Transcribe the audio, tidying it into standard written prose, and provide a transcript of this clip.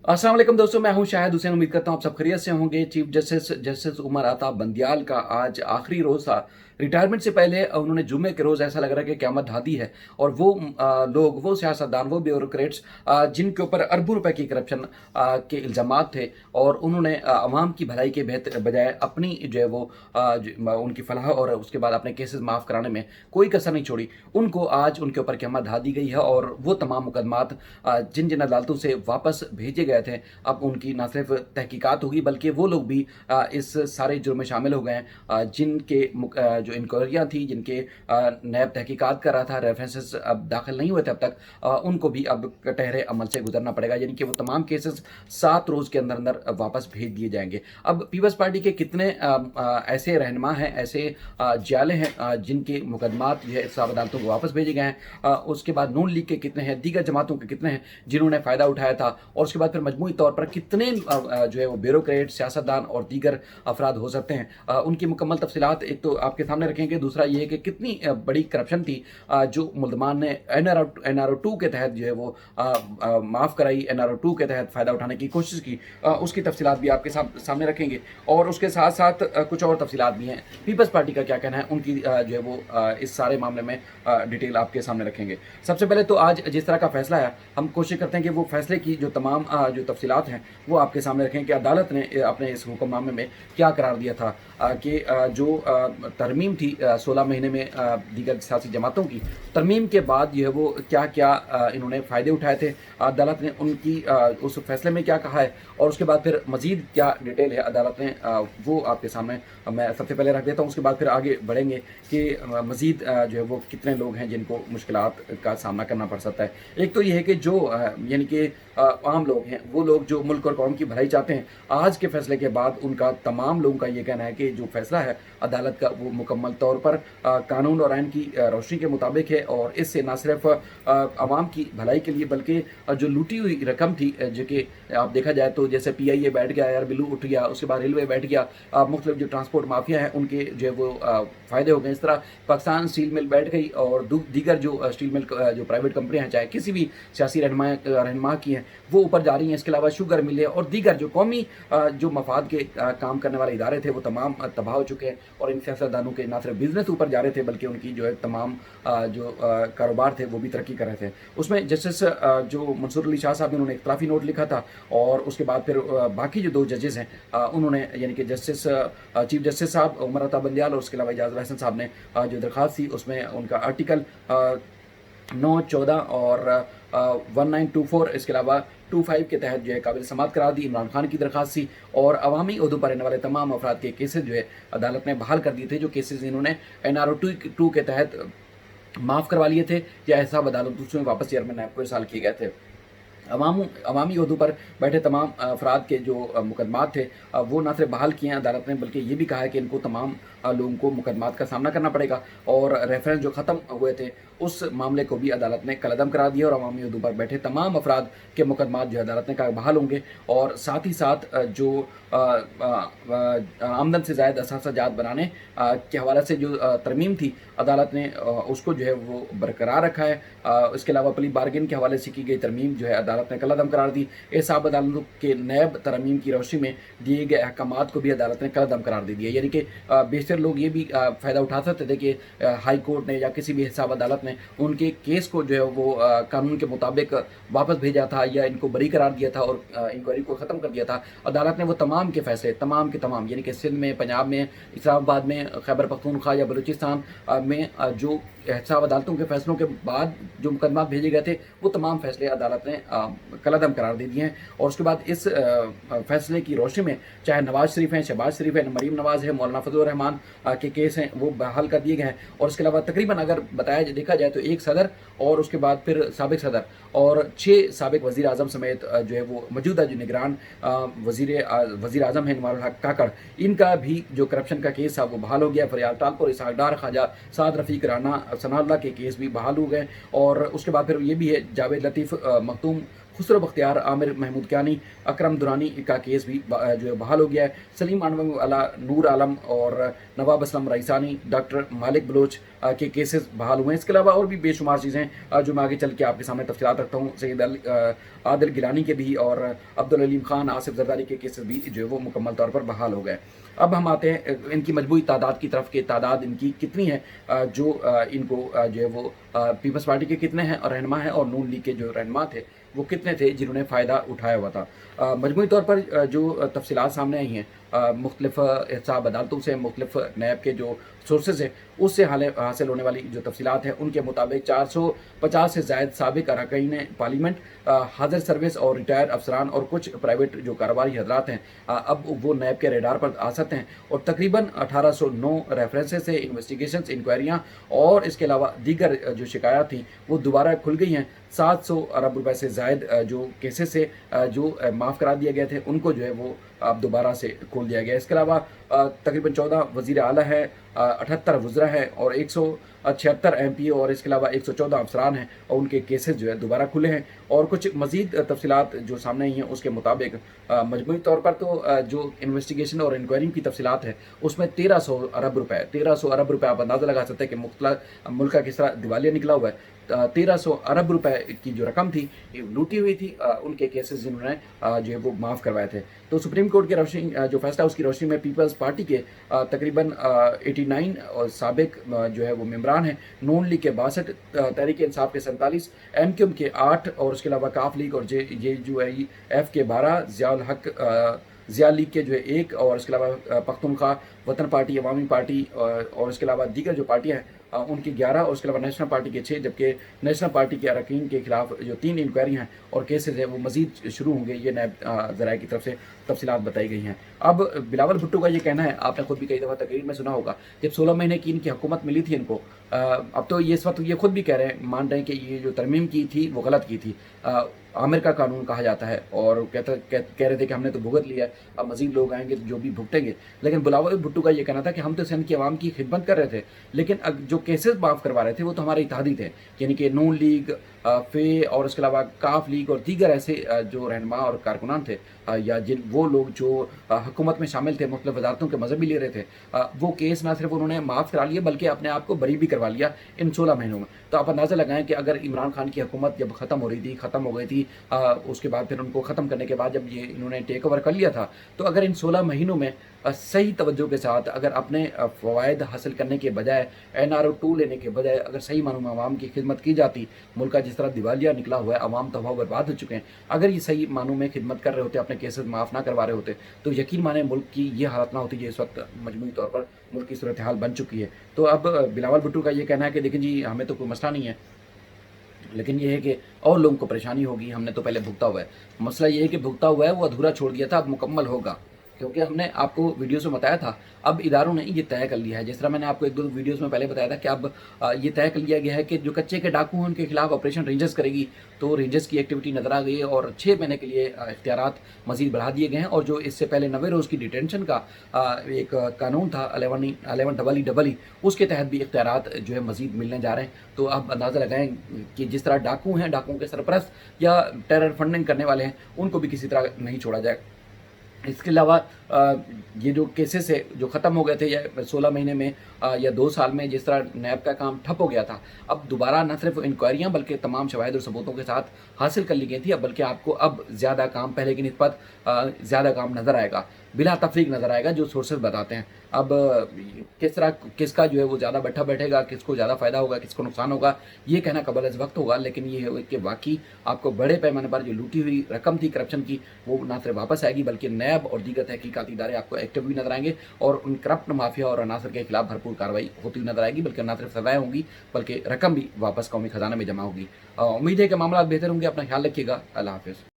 अस्सलाम वालेकुम दोस्तों, मैं हूं शाहिद हुसैन। उम्मीद करता हूं आप सब खैरियत से होंगे। चीफ जस्टिस जस्टिस उमर आता बंदियाल का आज आखिरी रोज था। रिटायरमेंट से पहले उन्होंने जुम्मे के रोज ऐसा लग रहा है कि क़यामत ढा दी है। और वो लोग, वो सियासतदान, वो ब्यूरोक्रेट्स जिनके ऊपर अरबों रुपए की करप्शन के इल्ज़ामात थे, और उन्होंने अवाम की भलाई के बेहतर बजाय अपनी जो है वो उनकी फलाह और उसके बाद अपने केसेस माफ़ कराने में कोई कसर नहीं छोड़ी, उनको आज उनके ऊपर क़यामत ढा दी गई है। और वो तमाम मुकदमात जिन जिन अदालतों से वापस भेजे गए थे, अब उनकी न सिर्फ तहकीकात होगी बल्कि वो लोग भी इस सारे जुर्म में शामिल हो गए हैं जिनके जो इंक्वायरियाँ थी, जिनके नैब तहकीकात कर रहा था, रेफरेंसेस अब दाखिल नहीं हुए थे अब तक, उनको भी अब कटहरे अमल से गुजरना पड़ेगा। यानी कि वो तमाम केसेस 7 रोज़ के अंदर अंदर वापस भेज दिए जाएंगे। अब पीपल्स पार्टी के कितने ऐसे रहनुमा हैं, ऐसे जाले हैं जिनके मुकदमात जो है सब अदालतों को वापस भेजे गए हैं, उसके बाद नून लीग के कितने हैं, दीगर जमातों के कितने हैं जिन्होंने फ़ायदा उठाया था, और उसके बाद फिर मजमूई तौर पर कितने जो है वो ब्यूरोक्रेट, सियासतदान और दीगर अफराद हो सकते हैं, उनकी मुकम्मल तफसीलात एक तो आपके सामने रखेंगे। दूसरा ये है कि कितनी बड़ी करप्शन थी जो मुल्ज़मान ने NRO 2 के तहत जो है वो माफ़ कराई, NRO 2 के तहत फ़ायदा उठाने की कोशिश की, उसकी तफसीलात भी आपके सामने रखेंगे। और उसके साथ साथ कुछ और तफसीलात भी हैं, पीपल्स पार्टी का क्या कहना है, उनकी जो है वो इस सारे मामले में डिटेल आपके सामने रखेंगे। सबसे पहले तो आज जिस तरह का फैसला है, हम कोशिश करते हैं कि वो फैसले की जो तमाम जो तफसीलात हैं वो आपके सामने रखें कि अदालत ने अपने इस हुक्मनामे में क्या करार दिया था कि जो तरमीम थी 16 महीने में दीगर सियासी जमातों की तरमीम के बाद जो है वो क्या क्या इन्होंने फ़ायदे उठाए थे, अदालत ने उनकी उस फैसले में क्या कहा है, और उसके बाद फिर मज़ीद क्या डिटेल है अदालत ने वो आपके सामने मैं सबसे पहले रख देता हूँ। उसके बाद फिर आगे बढ़ेंगे कि मज़ीद जो है वो कितने लोग हैं जिनको मुश्किलात का सामना करना पड़ सकता है। एक तो ये है कि जो यानी कि आम लोग हैं, वो लोग जो मुल्क और कौम की भलाई चाहते हैं, आज के फैसले के बाद उनका तमाम लोगों का ये कहना है कि जो फैसला है अदालत का वो मुकम्मल तौर पर कानून और आइन की रोशनी के मुताबिक है, और इससे न सिर्फ आवाम की भलाई के लिए बल्कि जो लूटी हुई रकम थी, जो कि आप देखा जाए तो जैसे PIA बैठ गया, एयर बिल्लू उठ गया, उसके बाद रेलवे बैठ गया, मुख्तलिफ जो ट्रांसपोर्ट माफिया हैं उनके जो है वो फ़ायदे हो गए। इस तरह पाकिस्तान स्टील मिल बैठ गई, और दीगर जो स्टील मिल जो प्राइवेट कंपनियाँ हैं, चाहे किसी भी सियासी रहनुमा की हैं, वो ऊपर जा रही हैं। इसके अलावा शुगर मिलें और दीगर जो कौमी जो मफाद के काम करने वाले इदारे थे वो तमाम तबाह हो चुके हैं, और इन सियासतदानों के ना सिर्फ बिजनेस ऊपर जा रहे थे बल्कि उनकी जो है तमाम जो कारोबार थे वो भी तरक्की कर रहे थे। उसमें जस्टिस जो मंसूर अली शाह साहब ने, उन्होंने इख्तलाफी नोट लिखा था, और उसके बाद फिर बाकी जो 2 जजेस हैं उन्होंने, यानी कि जस्टिस चीफ जस्टिस साहब उमर अता बंदियाल और उसके अलावा इजाज़ हसन साहब ने जो दरख्वास्त थी उसमें उनका आर्टिकल 9, 14 और 1924, इसके अलावा 25 के तहत जो है काबिल समात करार दी। इमरान खान की दरख्वास्त थी, और अवामी उहदों पर रहने वाले तमाम अफराद के केसेस जो है अदालत ने बहाल कर दिए थे, जो केसेस इन्होंने NRO 2 के तहत माफ़ करवा लिए थे या हिसाब अदालतों में वापस चेयरमैन नैब को इरसाल किए गए थे। अवामी उहदों पर बैठे तमाम अफराद के जो मुकदमात थे वो ना सिर्फ बहाल किए हैं अदालत ने, बल्कि ये भी कहा है कि इनको तमाम लोगों को मुकदमात का सामना करना पड़ेगा, और रेफरेंस जो ख़त्म हुए थे उस मामले को भी अदालत ने कलअदम करा दिया, और अवामी उहदों पर बैठे तमाम अफराद के मुकदमात जो अदालत ने कहा बहाल होंगे। और साथ ही साथ जो आमदन से ज़ायद असासा जात बनाने के हवाले से जो तरमीम थी अदालत ने उसको जो है वो बरकरार रखा है। इसके अलावा प्ली बार्गेन के हवाले से की गई तरमीम जो है अदालत ने कलअदम करार दी। एहसाब अदालतों के नैब तरमीम की रोशनी में दिए गए अहकामात को भी अदालत ने कलअदम करार दे दिया। यानी कि बेशतर लोग ये भी फ़ायदा उठा सकते थे कि हाई कोर्ट ने या किसी भी हिसाब अदालत ने उनके केस को जो है वो कानून के मुताबिक वापस भेजा था या इनको बरी करार दिया था और इंक्वायरी को ख़त्म कर दिया था। अदालत ने वो तमाम के फैसले, तमाम के तमाम, यानी कि सिंध में, पंजाब में, इस्लामाबाद में, खैबर पख्तूनख्वा या बलूचिस्तान में जो हिसाब अदालतों के फैसलों के बाद जो मुकदमा भेजे गए थे वो तमाम फैसले अदालत ने कलअदम करार दे दिए हैं। और उसके बाद इस फैसले की रोशनी में चाहे नवाज शरीफ हैं, शहबाज शरीफ है, मरीम नवाज है, मौलाना फजल रहमान के केस हैं वो बहाल कर दिए गए हैं। और इसके अलावा तकरीबन अगर देखा जाए तो 1 सदर और उसके बाद फिर साबिक सदर और 6 साबिक वज़ीर आज़म समेत जो है वो मौजूदा जो निगरान वज़ीर आज़म हैं नुमान हक काकड़, इनका भी जो करप्शन का केस था वो बहाल हो गया। फरियाद टालपुर, इसहाक डार, ख्वाजा साद रफ़ीक राना, सनाउल्लाह के केस भी बहाल हो गए। और उसके बाद फिर ये भी है जावेद लतीफ़ मखदूम खुसरो बख्तियार, आमिर महमूद कियानी, अकरम दुरानी का केस भी जो है बहाल हो गया है। सलीम मानवी वाला, नूर आलम और नवाब असलम रईसानी, डॉक्टर मालिक बलोच के केसेस बहाल हुए हैं। इसके अलावा और भी बेशुमार चीज़ें जो मैं आगे चल के आपके सामने तफसीलात रखता हूँ। सैयद आदिल गिलानी के भी और अब्दुल अलीम खान, आसिफ जरदारी के केसेस भी जो है वो मुकम्मल तौर पर बहाल हो गए। अब हम आते हैं इनकी मजबूरी तादाद की तरफ, कि तादाद इनकी कितनी है, जो इनको जो है वो पीपल्स पार्टी के कितने हैं और रहनुमा हैं, और नून लीग के जो रहनुमा थे वो कितने थे जिन्होंने फ़ायदा उठाया हुआ था। मजमूई तौर पर जो तफसीलात सामने आई हैं मुख्तलिफ हिसाब अदालतों से, मुख्तलिफ नैब के जो सोर्सेज हैं उससे हासिल होने वाली जो तफसीलात हैं, उनके मुताबिक 450 से ज़ायद साबिक अरकाइन पार्लियामेंट, हाजिर सर्विस और रिटायर्ड अफसरान और कुछ प्राइवेट जो कारोबारी हजरात हैं अब वो नैब के रेडार पर आ सकते हैं। और तकरीबन 1809 रेफरेंसेस से इन्वेस्टिगेशंस, इंक्वायरियाँ और इसके अलावा दीगर जो शिकायत थी वो दोबारा खुल गई हैं। 700 अरब रुपए से ज़ायद जो केसेस से जो माफ़ करा दिए गए थे उनको जो है वो अब दोबारा से खोल दिया गया। इसके अलावा तकरीबन 14 वज़ीर आला है, 78 वज़रा है और 176 MP और इसके अलावा 114 अफसरान हैं और उनके केसेस जो है दोबारा खुले हैं। और कुछ मज़ीद तफसीलात जो सामने आई हैं उसके मुताबिक मजमूई तौर पर तो जो इन्वेस्टिगेशन और इंक्वायरी की तफसीलात है उसमें 1300 अरब रुपए आप अंदाज़ा लगा सकते हैं कि मुख्तलिफ मुल्क का किस तरह दिवालिया निकला हुआ है। 1300 अरब रुपए की जो रकम थी लूटी हुई थी उनके केसेस जिन्होंने जो है वो माफ़ करवाए थे। तो सुप्रीम कोर्ट की रोशनी जो फैसला उसकी रोशनी में पीपल्स पार्टी के तकरीबन 89 और साबिक जो है वो मेम्बरान हैं, नून लीग के 62, तहरीक इंसाफ के 47, MQM के 8 और उसके अलावा काफ लीग और JUF के 12, ज़िया लीग के जो है 1 और इसके अलावा पख्तूनख्वा वतन पार्टी, अवामी पार्टी और इसके अलावा दीगर जो पार्टियाँ हैं उनकी 11 और उसके अलावा नेशनल पार्टी के 6, जबकि नेशनल पार्टी के अरकान के खिलाफ जो 3 इंक्वायरी हैं और केसेज हैं वो मजीद शुरू होंगे। ये नैब ज़राए की तरफ से तफसीलात बताई गई हैं। अब बिलावल भुट्टो का ये कहना है, आपने खुद भी कई दफ़ा तकरीर में सुना होगा, जब 16 महीने की इनकी हुकूमत मिली थी इनको, अब तो ये इस वक्त ये खुद भी कह रहे हैं, मान रहे हैं कि ये जो तरमीम की थी वो गलत की थी। आमिर का कानून कहा जाता है और कह रहे थे कि हमने तो भुगत लिया है, अब मज़ीद लोग आएंगे जो भी भुगतेंगे। लेकिन बिलावल भुट्टो का ये कहना था कि हम तो सिंध की आवाम की खिदमत कर रहे थे, लेकिन जो केसेस माफ़ करवा रहे थे वो तो हमारे इत्तेहादी थे, यानी कि नून लीग, फे और उसके अलावा काफ लीग और दीगर ऐसे जो रहनुमा और कारकुनान थे या जिन वो लोग जो हुकूमत में शामिल थे, मुख्तलिफ वजारतों के मज़हब भी ले रहे थे, वो केस ना सिर्फ उन्होंने माफ़ करा लिया बल्कि अपने आप को बरी भी करवा लिया इन 16 महीनों में। तो आप अंदाज़ा लगाएं कि अगर इमरान खान की हुकूमत जब ख़त्म हो रही थी, ख़त्म हो गई थी, उसके बाद फिर उनको ख़त्म करने के बाद जब ये इन्होंने टेक ओवर कर लिया था, तो अगर इन 16 महीनों में सही तवज्जो के साथ अगर अपने फ़वाइद हासिल करने के बजाय, NRO 2 लेने के बजाय अगर सही मानों में आवाम की खिदमत की जाती, मुल्क का जिस तरह दिवालिया निकला हुआ है, आवाम तबाह बर्बाद हो चुके हैं, अगर ये सही मानों में खिदमत कर रहे होते, अपने केसेस माफ़ ना करवा रहे होते, तो यकीन माने मुल्क की ये हालत ना होती। ये इस वक्त मजमूई तौर पर मुल्क की सूरत हाल बन चुकी है। तो अब बिलावल भुट्टो का ये कहना है कि देखें जी, हमें तो कोई मसला नहीं है, लेकिन ये है कि और लोगों को परेशानी होगी, हमने तो पहले भुगता हुआ है। मसला ये है कि भुगता हुआ है वो अधूरा छोड़ दिया था, अब मुकम्मल होगा, क्योंकि हमने आपको वीडियोस में बताया था, अब इदारों ने ये तय कर लिया है। जिस तरह मैंने आपको 1-2 वीडियोस में पहले बताया था कि अब ये तय कर लिया गया है कि जो कच्चे के डाकू हैं उनके खिलाफ ऑपरेशन रेंजर्स करेगी, तो रेंजर्स की एक्टिविटी नजर आ गई है और 6 महीने के लिए इख्तियारात मजीद बढ़ा दिए गए हैं। और जो इससे पहले 90 रोज़ की डिटेंशन का एक कानून था 11EEE, उसके तहत भी इख्तियारात जो है मजीद मिलने जा रहे हैं। तो आप अंदाज़ा लगाएं कि जिस तरह डाकू हैं, डाकुओं के सरपरस्त या टेरर फंडिंग करने वाले हैं, उनको भी किसी तरह नहीं छोड़ा जाए। इसके अलावा ये जो केसेस है जो ख़त्म हो गए थे या 16 महीने में या 2 साल में, जिस तरह नैब का काम ठप हो गया था, अब दोबारा न सिर्फ इंक्वायरियाँ बल्कि तमाम शवाहिद और सबूतों के साथ हासिल कर ली गई थी। अब बल्कि आपको अब ज़्यादा काम पहले की निस्बत ज़्यादा काम नज़र आएगा, बिला तफरीक नज़र आएगा, जो सोर्सेज बताते हैं। अब किस तरह किसका जो है वो ज़्यादा बैठेगा, किसको ज़्यादा फ़ायदा होगा, किसको नुकसान होगा, ये कहना कबल अज़ वक्त होगा। लेकिन ये है कि वाकई आपको बड़े पैमाने पर जो लूटी हुई रकम थी करप्शन की, वो ना सिर्फ वापस आएगी बल्कि नैब और दीगर तहकीकाती इदारे आपको एक्टिव भी नजर आएंगे और उन करप्ट माफिया और अनासर के खिलाफ भरपूर कार्रवाई होती हुई नजर आएगी। बल्कि ना सिर्फ सजाएं होंगी बल्कि रकम भी वापस कौमी खजाना में जमा होगी। उम्मीद है कि मामला बेहतर होंगे। अपना ख्याल रखिएगा। अल्लाह हाफिज़।